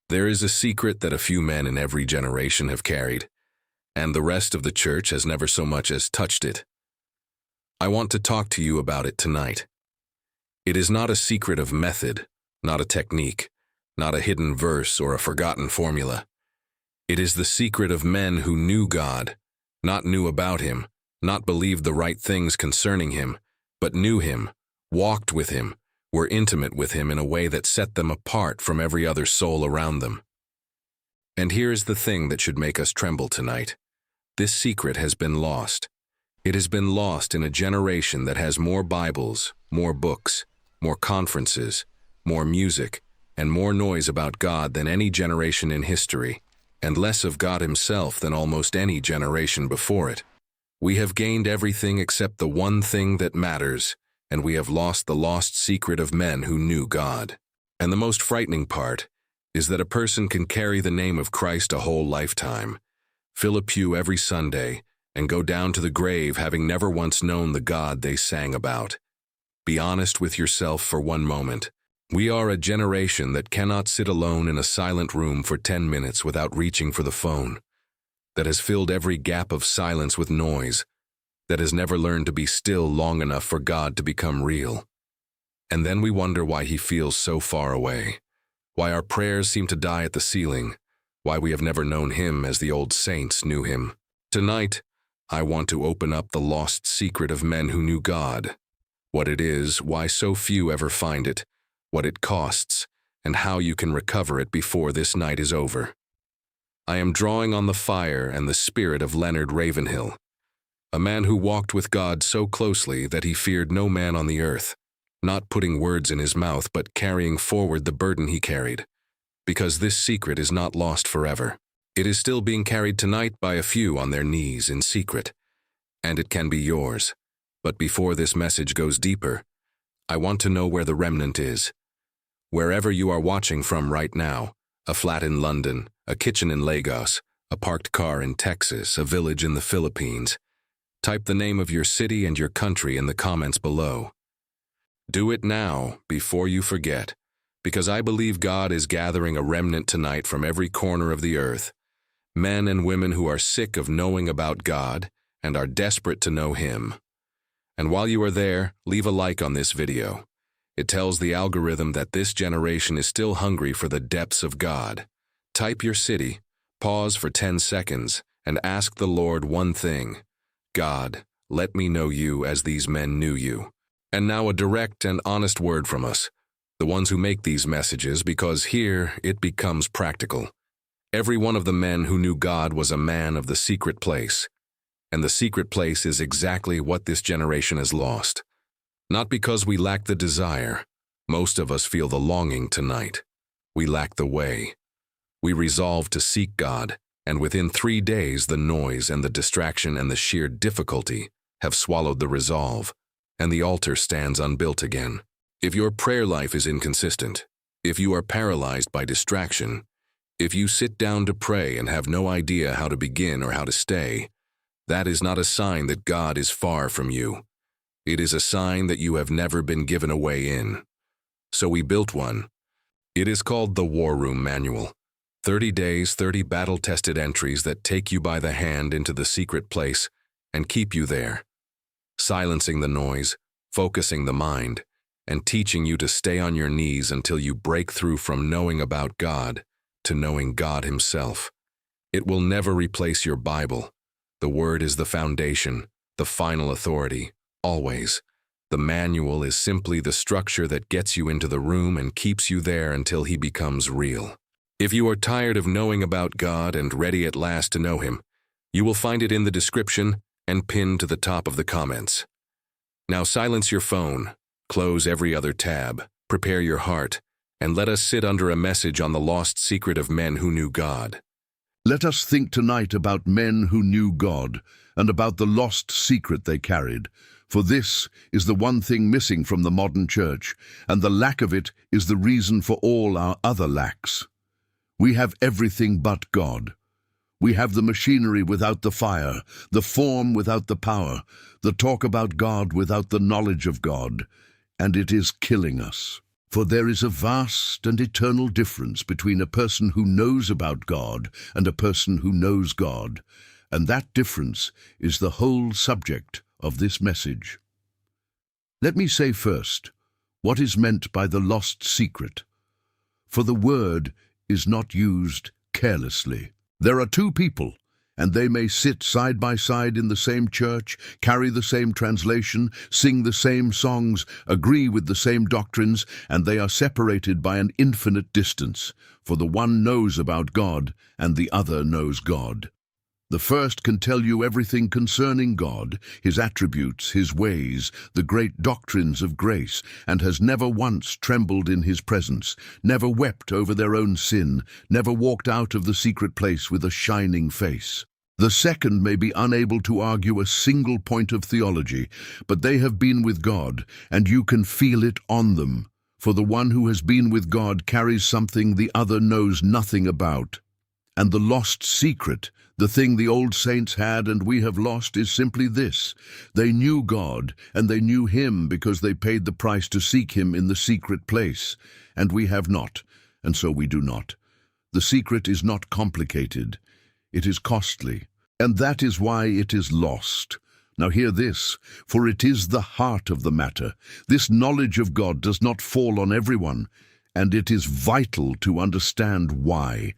There is a secret that a few men in every generation have carried, and the rest of the church has never so much as touched it. I want to talk to you about it tonight. It is not a secret of method, not a technique, not a hidden verse or a forgotten formula. It is the secret of men who knew God, not knew about Him, not believed the right things concerning Him, but knew Him, walked with Him, were intimate with Him in a way that set them apart from every other soul around them. And here is the thing that should make us tremble tonight. This secret has been lost. It has been lost in a generation that has more Bibles, more books, more conferences, more music, and more noise about God than any generation in history, and less of God Himself than almost any generation before it. We have gained everything except the one thing that matters, and we have lost the lost secret of men who knew God. And the most frightening part is that a person can carry the name of Christ a whole lifetime, fill a pew every Sunday, and go down to the grave having never once known the God they sang about. Be honest with yourself for one moment. We are a generation that cannot sit alone in a silent room for 10 minutes without reaching for the phone, that has filled every gap of silence with noise, that has never learned to be still long enough for God to become real. And then we wonder why He feels so far away, why our prayers seem to die at the ceiling, why we have never known Him as the old saints knew Him. Tonight, I want to open up the lost secret of men who knew God, what it is, why so few ever find it, what it costs, and how you can recover it before this night is over. I am drawing on the fire and the spirit of Leonard Ravenhill, a man who walked with God so closely that he feared no man on the earth, not putting words in his mouth but carrying forward the burden he carried, because this secret is not lost forever. It is still being carried tonight by a few on their knees in secret, and it can be yours. But before this message goes deeper, I want to know where the remnant is. Wherever you are watching from right now, a flat in London, a kitchen in Lagos, a parked car in Texas, a village in the Philippines, type the name of your city and your country in the comments below. Do it now, before you forget, because I believe God is gathering a remnant tonight from every corner of the earth, men and women who are sick of knowing about God and are desperate to know Him. And while you are there, leave a like on this video. It tells the algorithm that this generation is still hungry for the depths of God. Type your city, pause for 10 seconds, and ask the Lord one thing. God, let me know You as these men knew You. And now a direct and honest word from us, the ones who make these messages, because here it becomes practical. Every one of the men who knew God was a man of the secret place. And the secret place is exactly what this generation has lost. Not because we lack the desire. Most of us feel the longing tonight. We lack the way. We resolve to seek God, and within 3 days the noise and the distraction and the sheer difficulty have swallowed the resolve, and the altar stands unbuilt again. If your prayer life is inconsistent, if you are paralyzed by distraction, if you sit down to pray and have no idea how to begin or how to stay, that is not a sign that God is far from you. It is a sign that you have never been given a way in. So we built one. It is called the War Room Manual. 30 days, 30 battle-tested entries that take you by the hand into the secret place and keep you there, silencing the noise, focusing the mind, and teaching you to stay on your knees until you break through from knowing about God to knowing God Himself. It will never replace your Bible. The Word is the foundation, the final authority, always. The manual is simply the structure that gets you into the room and keeps you there until He becomes real. If you are tired of knowing about God and ready at last to know Him, you will find it in the description and pinned to the top of the comments. Now silence your phone, close every other tab, prepare your heart, and let us sit under a message on the lost secret of men who knew God. Let us think tonight about men who knew God and about the lost secret they carried, for this is the one thing missing from the modern church, and the lack of it is the reason for all our other lacks. We have everything but God. We have the machinery without the fire, the form without the power, the talk about God without the knowledge of God, and it is killing us. For there is a vast and eternal difference between a person who knows about God and a person who knows God, and that difference is the whole subject of this message. Let me say first what is meant by the lost secret, for the word is not used carelessly. There are two people, and they may sit side by side in the same church, carry the same translation, sing the same songs, agree with the same doctrines, and they are separated by an infinite distance, for the one knows about God, and the other knows God. The first can tell you everything concerning God, his attributes, his ways, the great doctrines of grace, and has never once trembled in his presence, never wept over their own sin, never walked out of the secret place with a shining face. The second may be unable to argue a single point of theology, but they have been with God, and you can feel it on them. For the one who has been with God carries something the other knows nothing about. And the lost secret, the thing the old saints had and we have lost, is simply this: they knew God, and they knew him because they paid the price to seek him in the secret place. And we have not, and so we do not. The secret is not complicated. It is costly, and that is why it is lost. Now hear this, for it is the heart of the matter. This knowledge of God does not fall on everyone, and it is vital to understand why.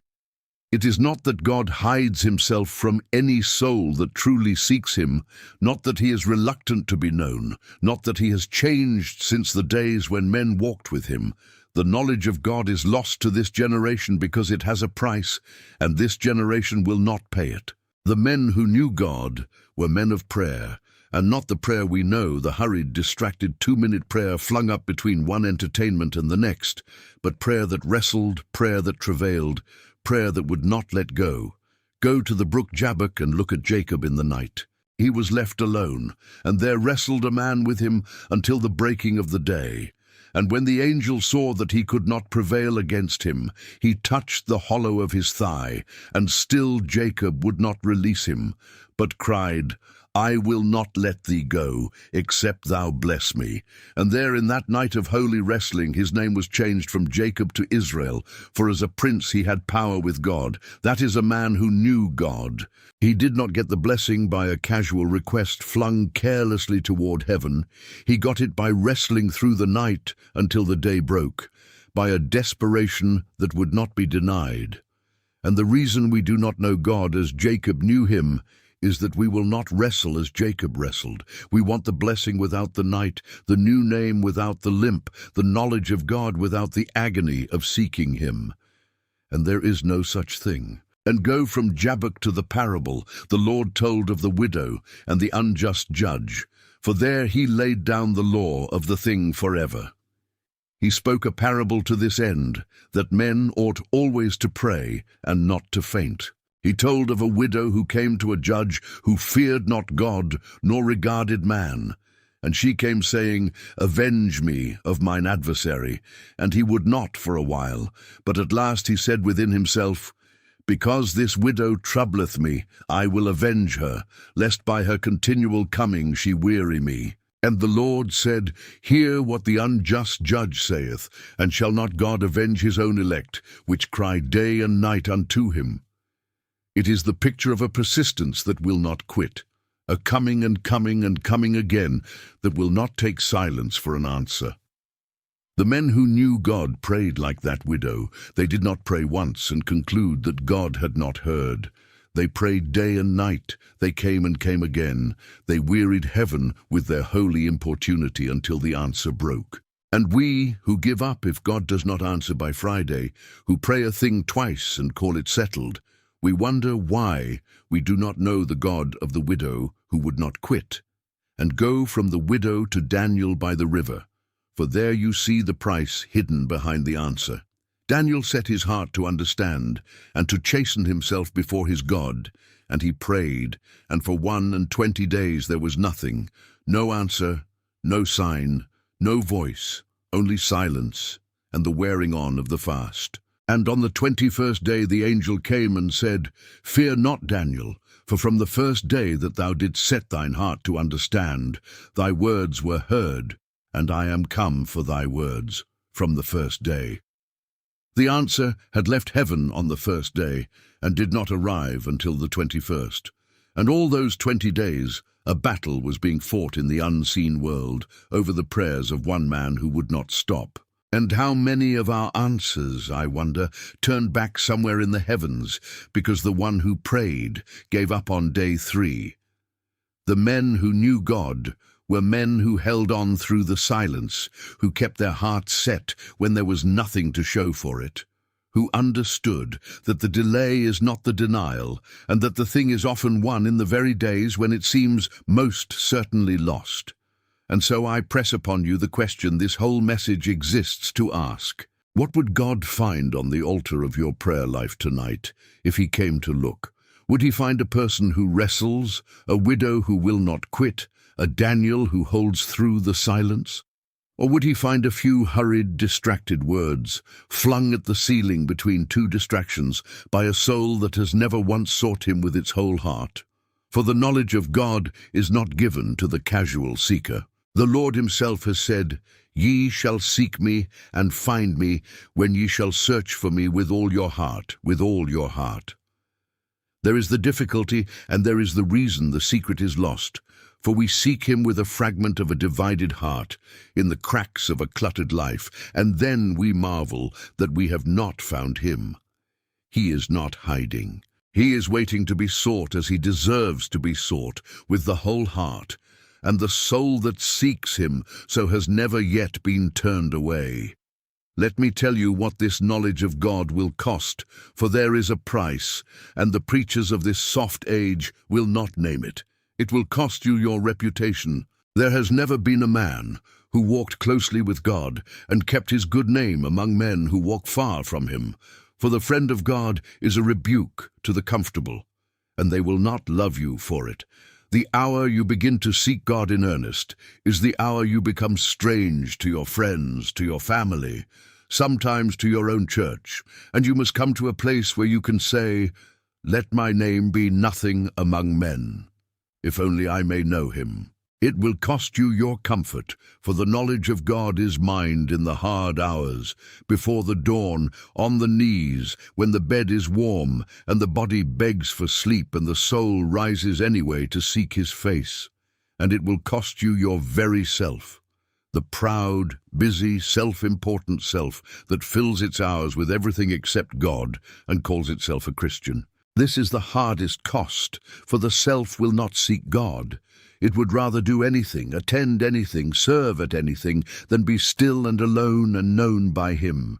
It is not that God hides himself from any soul that truly seeks him, not that he is reluctant to be known, not that he has changed since the days when men walked with him. The knowledge of God is lost to this generation because it has a price, and this generation will not pay it. The men who knew God were men of prayer, and not the prayer we know, the hurried, distracted 2-minute prayer flung up between one entertainment and the next, but prayer that wrestled, prayer that travailed, prayer that would not let go. Go to the brook Jabbok and look at Jacob in the night. He was left alone, and there wrestled a man with him until the breaking of the day. And when the angel saw that he could not prevail against him, he touched the hollow of his thigh, and still Jacob would not release him, but cried, I will not let thee go, except thou bless me. And there in that night of holy wrestling his name was changed from Jacob to Israel, for as a prince he had power with God. That is a man who knew God. He did not get the blessing by a casual request flung carelessly toward heaven. He got it by wrestling through the night until the day broke, by a desperation that would not be denied. And the reason we do not know God as Jacob knew him is that we will not wrestle as Jacob wrestled. We want the blessing without the night, the new name without the limp, the knowledge of God without the agony of seeking him. And there is no such thing. And go from Jabbok to the parable the Lord told of the widow and the unjust judge, for there he laid down the law of the thing forever. He spoke a parable to this end, that men ought always to pray and not to faint. He told of a widow who came to a judge who feared not God, nor regarded man. And she came saying, Avenge me of mine adversary. And he would not for a while, but at last he said within himself, Because this widow troubleth me, I will avenge her, lest by her continual coming she weary me. And the Lord said, Hear what the unjust judge saith, and shall not God avenge his own elect, which cry day and night unto him? It is the picture of a persistence that will not quit, a coming and coming and coming again that will not take silence for an answer. The men who knew God prayed like that widow. They did not pray once and conclude that God had not heard. They prayed day and night. They came and came again. They wearied heaven with their holy importunity until the answer broke. And we, who give up if God does not answer by Friday, who pray a thing twice and call it settled, we wonder why we do not know the God of the widow who would not quit. And go from the widow to Daniel by the river, for there you see the price hidden behind the answer. Daniel set his heart to understand and to chasten himself before his God, and he prayed, and for 21 days there was nothing, no answer, no sign, no voice, only silence, and the wearing on of the fast. And on the 21st day the angel came and said, Fear not, Daniel, for from the first day that thou didst set thine heart to understand, thy words were heard, and I am come for thy words. from the first day? The answer had left heaven on the first day and did not arrive until the 21st. And all those 20 days, a battle was being fought in the unseen world over the prayers of one man who would not stop. And how many of our answers, I wonder, turned back somewhere in the heavens because the one who prayed gave up on day 3. The men who knew God were men who held on through the silence, who kept their hearts set when there was nothing to show for it, who understood that the delay is not the denial, and that the thing is often won in the very days when it seems most certainly lost. And so I press upon you the question this whole message exists to ask. What would God find on the altar of your prayer life tonight if he came to look? Would he find a person who wrestles, a widow who will not quit, a Daniel who holds through the silence? Or would he find a few hurried, distracted words, flung at the ceiling between 2 distractions by a soul that has never once sought him with its whole heart? For the knowledge of God is not given to the casual seeker. The Lord himself has said, "Ye shall seek me and find me when ye shall search for me with all your heart, with all your heart." There is the difficulty, and there is the reason the secret is lost. For we seek him with a fragment of a divided heart, in the cracks of a cluttered life, and then we marvel that we have not found him. He is not hiding. He is waiting to be sought as he deserves to be sought, with the whole heart, and the soul that seeks him so has never yet been turned away. Let me tell you what this knowledge of God will cost, for there is a price, and the preachers of this soft age will not name it. It will cost you your reputation. There has never been a man who walked closely with God and kept his good name among men who walk far from him. For the friend of God is a rebuke to the comfortable, and they will not love you for it. The hour you begin to seek God in earnest is the hour you become strange to your friends, to your family, sometimes to your own church, and you must come to a place where you can say, "Let my name be nothing among men, if only I may know him." It will cost you your comfort, for the knowledge of God is mined in the hard hours, before the dawn, on the knees, when the bed is warm, and the body begs for sleep, and the soul rises anyway to seek his face. And it will cost you your very self, the proud, busy, self-important self that fills its hours with everything except God and calls itself a Christian. This is the hardest cost, for the self will not seek God. It would rather do anything, attend anything, serve at anything, than be still and alone and known by him.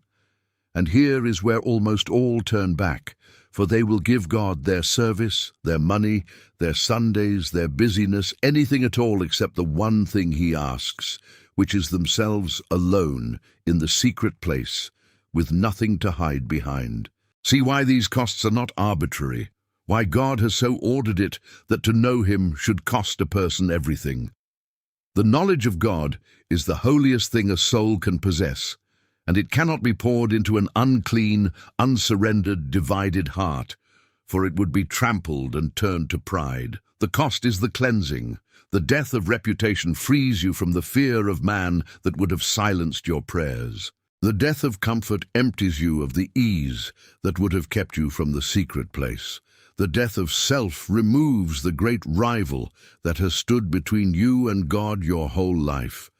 And here is where almost all turn back, for they will give God their service, their money, their Sundays, their busyness, anything at all except the one thing he asks, which is themselves alone in the secret place, with nothing to hide behind. See why these costs are not arbitrary. Why God has so ordered it that to know him should cost a person everything. The knowledge of God is the holiest thing a soul can possess, and it cannot be poured into an unclean, unsurrendered, divided heart, for it would be trampled and turned to pride. The cost is the cleansing. The death of reputation frees you from the fear of man that would have silenced your prayers. The death of comfort empties you of the ease that would have kept you from the secret place. The death of self removes the great rival that has stood between you and God your whole life.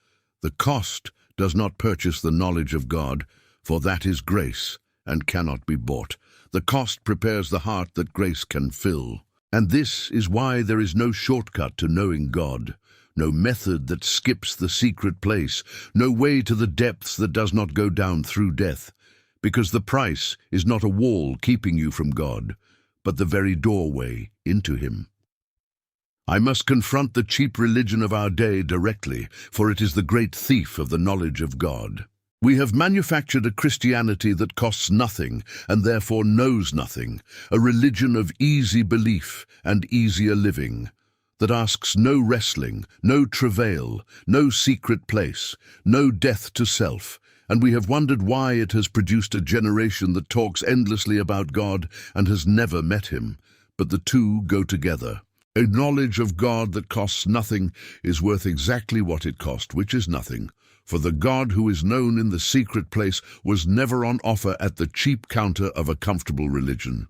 The cost does not purchase the knowledge of God, for that is grace and cannot be bought. The cost prepares the heart that grace can fill. And this is why there is no shortcut to knowing God, no method that skips the secret place, no way to the depths that does not go down through death, because the price is not a wall keeping you from God, but the very doorway into him. I must confront the cheap religion of our day directly, for it is the great thief of the knowledge of God. We have manufactured a Christianity that costs nothing and therefore knows nothing, a religion of easy belief and easier living, that asks no wrestling, no travail, no secret place, no death to self, and we have wondered why it has produced a generation that talks endlessly about God and has never met him. But the two go together. A knowledge of God that costs nothing is worth exactly what it cost, which is nothing, For the God who is known in the secret place was never on offer at the cheap counter of a comfortable religion.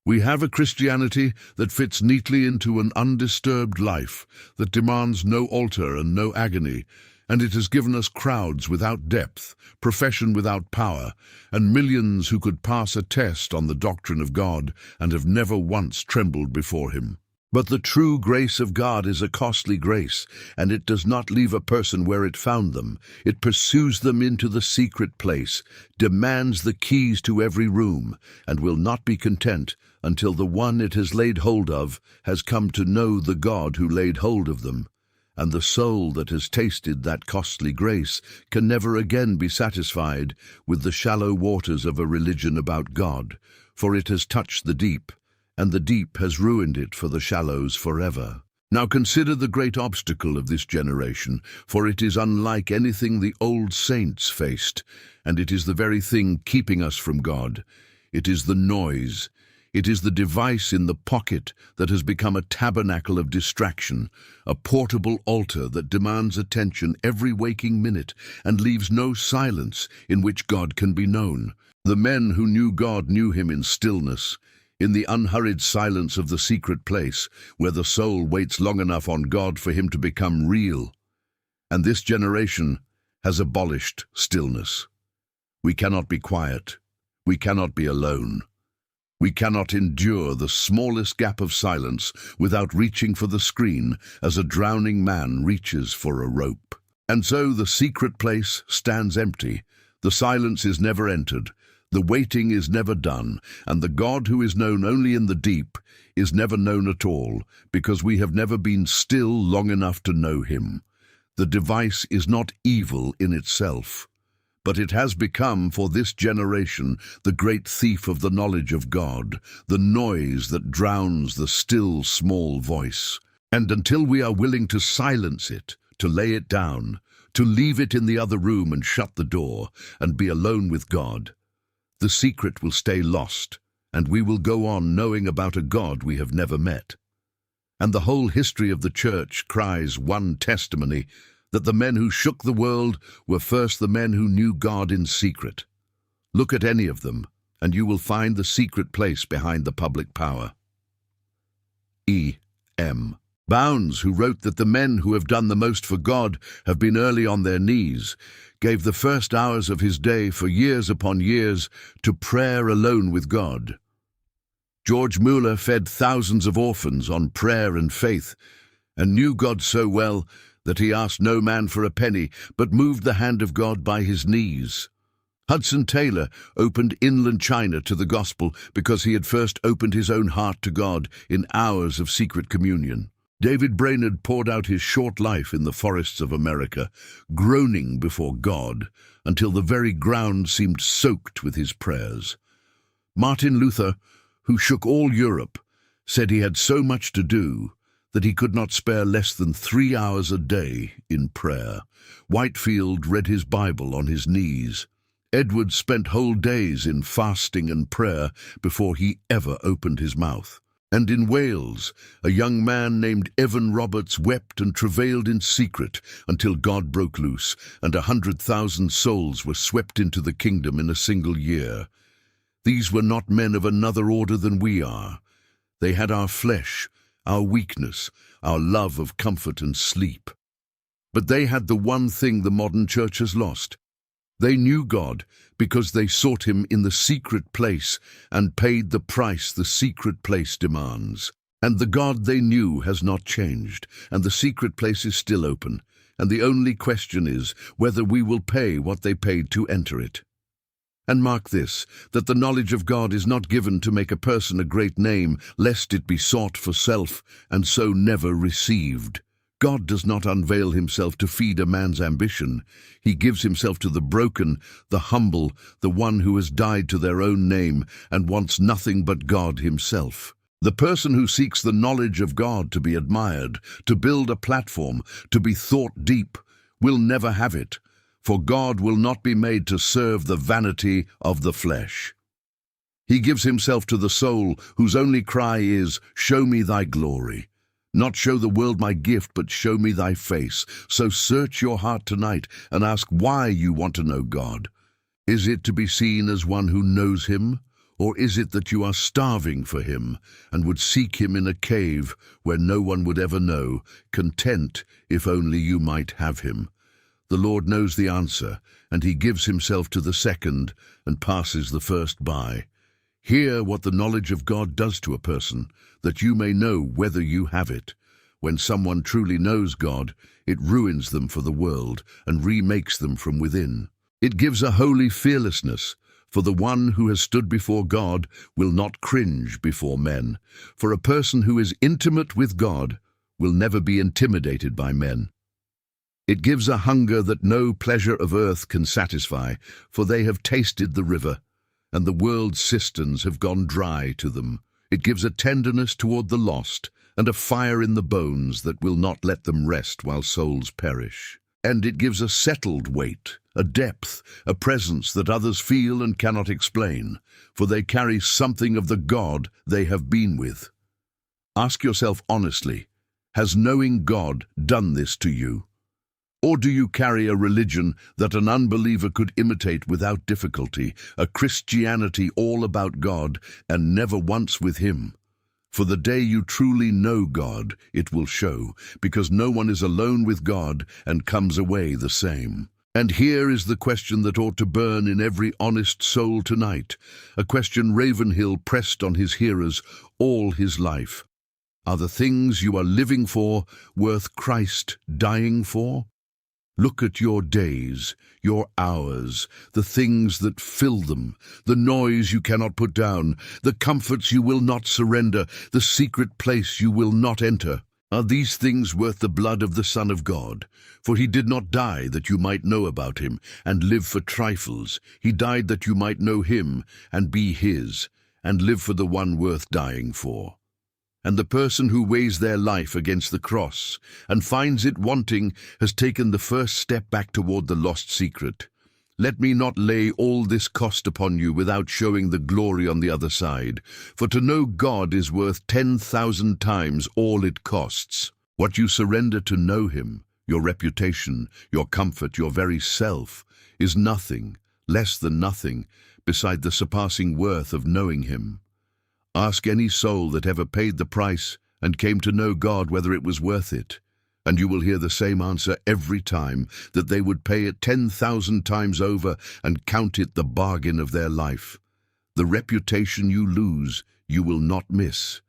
We have a Christianity that fits neatly into an undisturbed life, that demands no altar and no agony, and it has given us crowds without depth, profession without power, and millions who could pass a test on the doctrine of God and have never once trembled before him. But the true grace of God is a costly grace, and it does not leave a person where it found them. It pursues them into the secret place, demands the keys to every room, and will not be content until the one it has laid hold of has come to know the God who laid hold of them. And the soul that has tasted that costly grace can never again be satisfied with the shallow waters of a religion about God, for it has touched the deep, and the deep has ruined it for the shallows forever. Now consider the great obstacle of this generation, for it is unlike anything the old saints faced, and it is the very thing keeping us from God. It is the noise. It is the device in the pocket that has become a tabernacle of distraction, a portable altar that demands attention every waking minute and leaves no silence in which God can be known. The men who knew God knew him in stillness, in the unhurried silence of the secret place, where the soul waits long enough on God for him to become real. And this generation has abolished stillness. We cannot be quiet. We cannot be alone. We cannot endure the smallest gap of silence without reaching for the screen as a drowning man reaches for a rope. And so the secret place stands empty. The silence is never entered. The waiting is never done, and the God who is known only in the deep is never known at all, because we have never been still long enough to know him. The device is not evil in itself, but it has become for this generation the great thief of the knowledge of God, the noise that drowns the still small voice. And until we are willing to silence it, to lay it down, to leave it in the other room and shut the door, and be alone with God, the secret will stay lost, and we will go on knowing about a God we have never met. And the whole history of the church cries one testimony, that the men who shook the world were first the men who knew God in secret. Look at any of them, and you will find the secret place behind the public power. E.M. Bounds, who wrote that the men who have done the most for God have been early on their knees, gave the first hours of his day for years upon years to prayer alone with God. George Mueller fed thousands of orphans on prayer and faith, and knew God so well that he asked no man for a penny, but moved the hand of God by his knees. Hudson Taylor opened inland China to the gospel because he had first opened his own heart to God in hours of secret communion. David Brainerd poured out his short life in the forests of America, groaning before God until the very ground seemed soaked with his prayers. Martin Luther, who shook all Europe, said he had so much to do that he could not spare less than 3 hours a day in prayer. Whitefield read his Bible on his knees. Edward spent whole days in fasting and prayer before he ever opened his mouth. And in Wales, a young man named Evan Roberts wept and travailed in secret until God broke loose, and 100,000 souls were swept into the kingdom in a single year. These were not men of another order than we are. They had our flesh, our weakness, our love of comfort and sleep. But they had the one thing the modern church has lost. They knew God because they sought him in the secret place and paid the price the secret place demands. And the God they knew has not changed, and the secret place is still open, and the only question is whether we will pay what they paid to enter it. And mark this, that the knowledge of God is not given to make a person a great name, lest it be sought for self, and so never received. God does not unveil himself to feed a man's ambition. He gives himself to the broken, the humble, the one who has died to their own name and wants nothing but God himself. The person who seeks the knowledge of God to be admired, to build a platform, to be thought deep, will never have it, for God will not be made to serve the vanity of the flesh. He gives himself to the soul whose only cry is, "Show me thy glory." Not show the world my gift, but show me thy face. So search your heart tonight and ask why you want to know God. Is it to be seen as one who knows him? Or is it that you are starving for him and would seek him in a cave where no one would ever know, content if only you might have him? The Lord knows the answer, and he gives himself to the second and passes the first by. Hear what the knowledge of God does to a person, that you may know whether you have it. When someone truly knows God, it ruins them for the world and remakes them from within. It gives a holy fearlessness, for the one who has stood before God will not cringe before men. For a person who is intimate with God will never be intimidated by men. It gives a hunger that no pleasure of earth can satisfy, for they have tasted the river, and the world's cisterns have gone dry to them. It gives a tenderness toward the lost, and a fire in the bones that will not let them rest while souls perish. And it gives a settled weight, a depth, a presence that others feel and cannot explain, for they carry something of the God they have been with. Ask yourself honestly, has knowing God done this to you? Or do you carry a religion that an unbeliever could imitate without difficulty, a Christianity all about God and never once with him? For the day you truly know God, it will show, because no one is alone with God and comes away the same. And here is the question that ought to burn in every honest soul tonight, a question Ravenhill pressed on his hearers all his life. Are the things you are living for worth Christ dying for? Look at your days, your hours, the things that fill them, the noise you cannot put down, the comforts you will not surrender, the secret place you will not enter. Are these things worth the blood of the Son of God? For he did not die that you might know about him and live for trifles. He died that you might know him and be his, and live for the one worth dying for. And the person who weighs their life against the cross and finds it wanting has taken the first step back toward the lost secret. Let me not lay all this cost upon you without showing the glory on the other side, for to know God is worth 10,000 times all it costs. What you surrender to know him, your reputation, your comfort, your very self, is nothing, less than nothing, beside the surpassing worth of knowing him. Ask any soul that ever paid the price and came to know God whether it was worth it, and you will hear the same answer every time, that they would pay it 10,000 times over and count it the bargain of their life. The reputation you lose, you will not miss,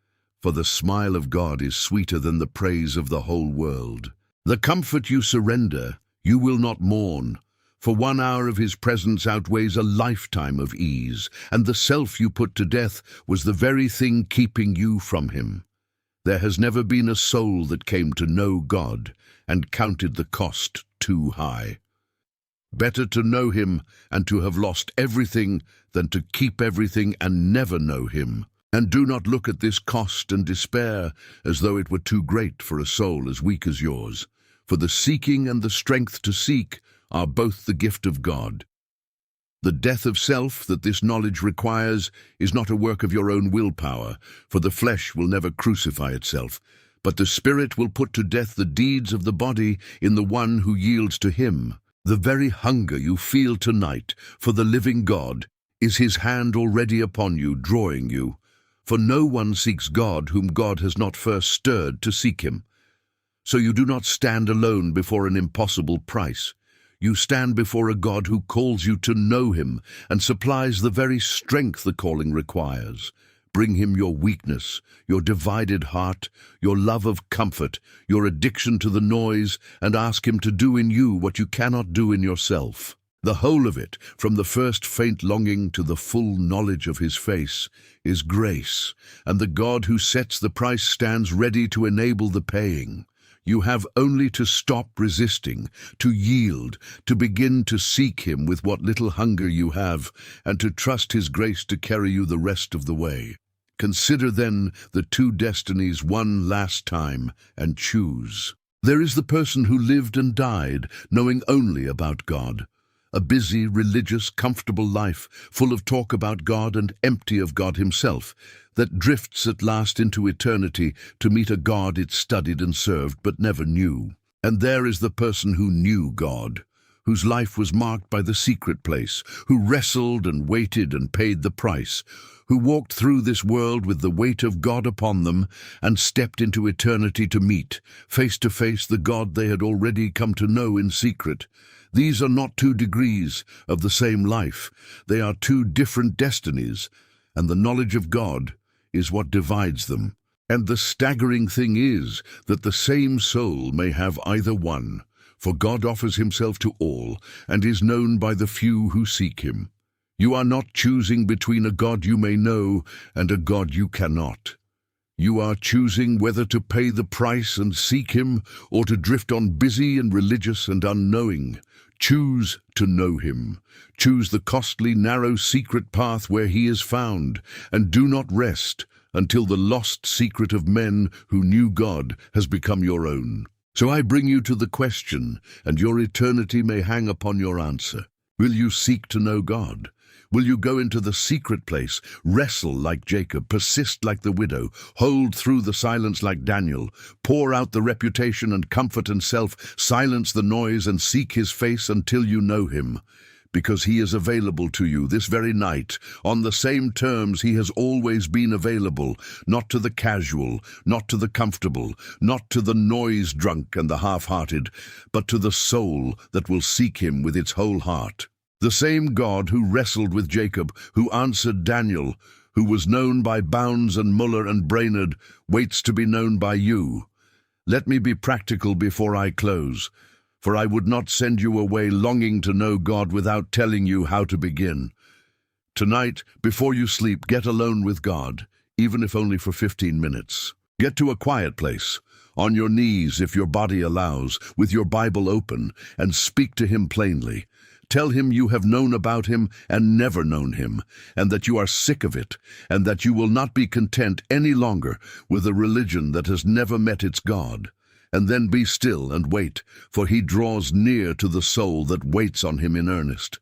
for the smile of God is sweeter than the praise of the whole world. The comfort you surrender, you will not mourn, for 1 hour of his presence outweighs a lifetime of ease, and the self you put to death was the very thing keeping you from him. There has never been a soul that came to know God and counted the cost too high. Better to know him and to have lost everything than to keep everything and never know him. And do not look at this cost and despair as though it were too great for a soul as weak as yours, for the seeking and the strength to seek are both the gift of God. The death of self that this knowledge requires is not a work of your own willpower, for the flesh will never crucify itself, but the Spirit will put to death the deeds of the body in the one who yields to him. The very hunger you feel tonight for the living God is his hand already upon you, drawing you. For no one seeks God whom God has not first stirred to seek him. So you do not stand alone before an impossible price. You stand before a God who calls you to know him and supplies the very strength the calling requires. Bring him your weakness, your divided heart, your love of comfort, your addiction to the noise, and ask him to do in you what you cannot do in yourself. The whole of it, from the first faint longing to the full knowledge of his face, is grace, and the God who sets the price stands ready to enable the paying. You have only to stop resisting, to yield, to begin to seek him with what little hunger you have, and to trust his grace to carry you the rest of the way. Consider then the two destinies one last time and choose. There is the person who lived and died, knowing only about God, a busy, religious, comfortable life, full of talk about God and empty of God himself, that drifts at last into eternity to meet a God it studied and served but never knew. And there is the person who knew God, whose life was marked by the secret place, who wrestled and waited and paid the price, who walked through this world with the weight of God upon them and stepped into eternity to meet, face to face, the God they had already come to know in secret. These are not 2 degrees of the same life. They are 2 different destinies, and the knowledge of God is what divides them. And the staggering thing is that the same soul may have either one, for God offers himself to all and is known by the few who seek him. You are not choosing between a God you may know and a God you cannot. You are choosing whether to pay the price and seek him, or to drift on busy and religious and unknowing. Choose to know him. Choose the costly, narrow, secret path where he is found, and do not rest until the lost secret of men who knew God has become your own. So I bring you to the question, and your eternity may hang upon your answer. Will you seek to know God? Will you go into the secret place, wrestle like Jacob, persist like the widow, hold through the silence like Daniel, pour out the reputation and comfort and self, silence the noise and seek his face until you know him? Because he is available to you this very night, on the same terms he has always been available, not to the casual, not to the comfortable, not to the noise-drunk and the half-hearted, but to the soul that will seek him with its whole heart. The same God who wrestled with Jacob, who answered Daniel, who was known by Bounds and Muller and Brainerd, waits to be known by you. Let me be practical before I close, for I would not send you away longing to know God without telling you how to begin. Tonight, before you sleep, get alone with God, even if only for 15 minutes. Get to a quiet place, on your knees if your body allows, with your Bible open, and speak to him plainly. Tell him you have known about him and never known him, and that you are sick of it, and that you will not be content any longer with a religion that has never met its God. And then be still and wait, for he draws near to the soul that waits on him in earnest.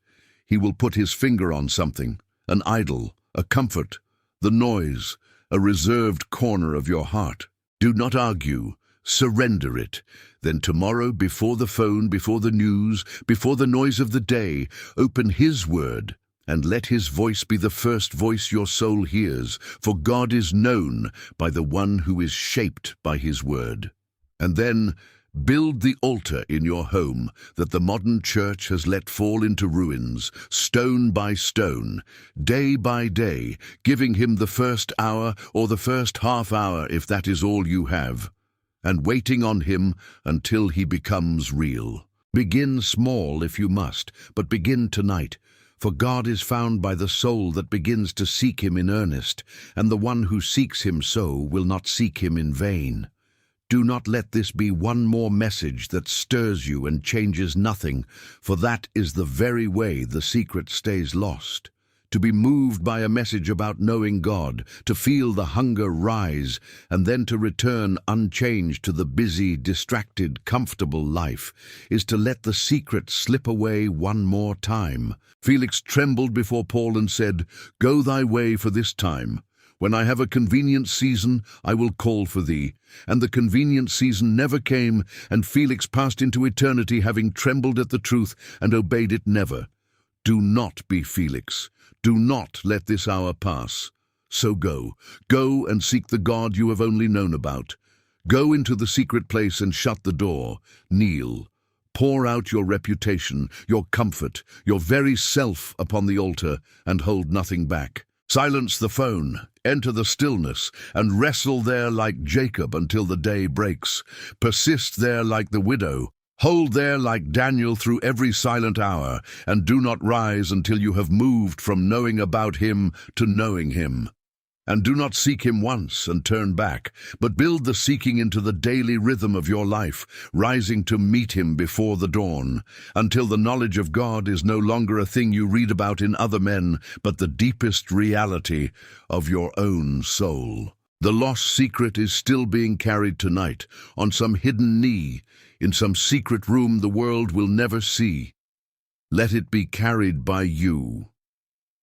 He will put his finger on something, an idol, a comfort, the noise, a reserved corner of your heart. Do not argue. Surrender it. Then tomorrow, before the phone, before the news, before the noise of the day, open his word, and let his voice be the first voice your soul hears, for God is known by the one who is shaped by his word. And then build the altar in your home that the modern church has let fall into ruins, stone by stone, day by day, giving him the first hour or the first half hour if that is all you have, and waiting on him until he becomes real. Begin small if you must, but begin tonight, for God is found by the soul that begins to seek him in earnest, and the one who seeks him so will not seek him in vain. Do not let this be one more message that stirs you and changes nothing, for that is the very way the secret stays lost. To be moved by a message about knowing God, to feel the hunger rise, and then to return unchanged to the busy, distracted, comfortable life, is to let the secret slip away one more time. Felix trembled before Paul and said, "Go thy way for this time. When I have a convenient season, I will call for thee." And the convenient season never came, and Felix passed into eternity having trembled at the truth and obeyed it never. Do not be Felix. Do not let this hour pass. So go and seek the God you have only known about. Go into the secret place and shut the door. Kneel. Pour out your reputation, your comfort, your very self upon the altar, and hold nothing back. Silence the phone, enter the stillness, and wrestle there like Jacob until the day breaks. Persist there like the widow. Hold there like Daniel through every silent hour, and do not rise until you have moved from knowing about him to knowing him. And do not seek him once and turn back, but build the seeking into the daily rhythm of your life, rising to meet him before the dawn, until the knowledge of God is no longer a thing you read about in other men, but the deepest reality of your own soul. The lost secret is still being carried tonight, on some hidden knee, in some secret room the world will never see. let it be carried by you.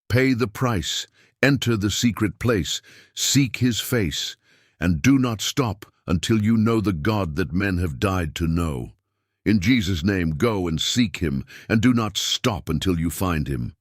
Pay the price, enter the secret place, seek his face, and do not stop until you know the God that men have died to know. In Jesus' name, go and seek him, and do not stop until you find him.